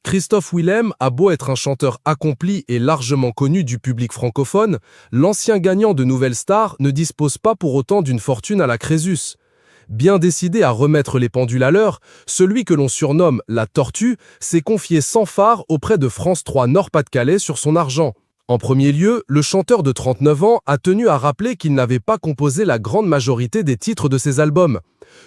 Christophe Willem a beau être un chanteur accompli et largement connu du public francophone, l'ancien gagnant de Nouvelle Star ne dispose pas pour autant d'une fortune à la Crésus. Bien décidé à remettre les pendules à l'heure, celui que l'on surnomme la Tortue s'est confié sans phare auprès de France 3 Nord-Pas-de-Calais sur son argent. En premier lieu, le chanteur de 39 ans a tenu à rappeler qu'il n'avait pas composé la grande majorité des titres de ses albums.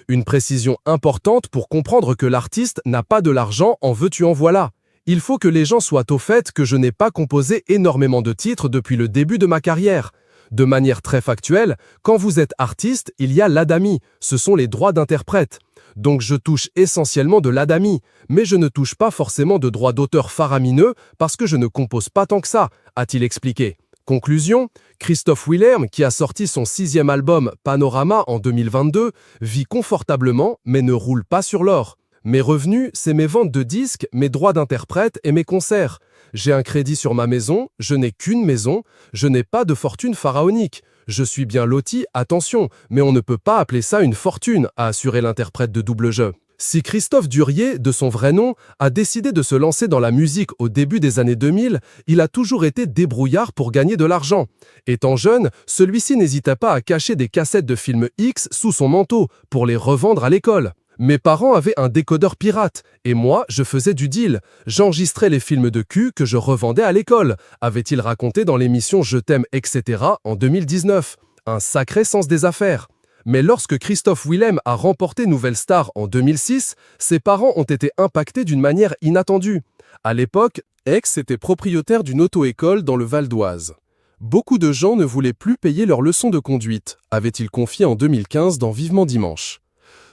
Une précision importante pour comprendre que l'artiste n'a pas de l'argent en veux-tu en voilà. Il faut que les gens soient au fait que je n'ai pas composé énormément de titres depuis le début de ma carrière. De manière très factuelle, quand vous êtes artiste, il y a l'ADAMI, ce sont les droits d'interprète. Donc je touche essentiellement de l'ADAMI, mais je ne touche pas forcément de droits d'auteur faramineux parce que je ne compose pas tant que ça, a-t-il expliqué. Conclusion, Christophe Willem, qui a sorti son 6e album Panorama en 2022, vit confortablement mais ne roule pas sur l'or. Mes revenus, c'est mes ventes de disques, mes droits d'interprète et mes concerts. J'ai un crédit sur ma maison, je n'ai qu'une maison, je n'ai pas de fortune pharaonique. Je suis bien loti, attention, mais on ne peut pas appeler ça une fortune, a assuré l'interprète de double jeu. Si Christophe Durier, de son vrai nom, a décidé de se lancer dans la musique au début des années 2000, il a toujours été débrouillard pour gagner de l'argent. Étant jeune, celui-ci n'hésitait pas à cacher des cassettes de films X sous son manteau pour les revendre à l'école. Mes parents avaient un décodeur pirate, et moi, je faisais du deal. J'enregistrais les films de cul que je revendais à l'école, avait-il raconté dans l'émission Je t'aime, etc. en 2019. Un sacré sens des affaires. Mais lorsque Christophe Willem a remporté Nouvelle Star en 2006, ses parents ont été impactés d'une manière inattendue. À l'époque, Aix était propriétaire d'une auto-école dans le Val d'Oise. Beaucoup de gens ne voulaient plus payer leurs leçons de conduite, avait-il confié en 2015 dans Vivement Dimanche.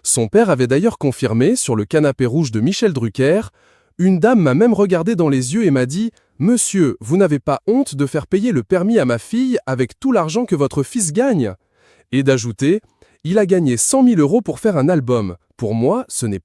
Son père avait d'ailleurs confirmé, sur le canapé rouge de Michel Drucker, « Une dame m'a même regardé dans les yeux et m'a dit « Monsieur, vous n'avez pas honte de faire payer le permis à ma fille avec tout l'argent que votre fils gagne ?» Et d'ajouter « Il a gagné 100 000 € pour faire un album. Pour moi, ce n'est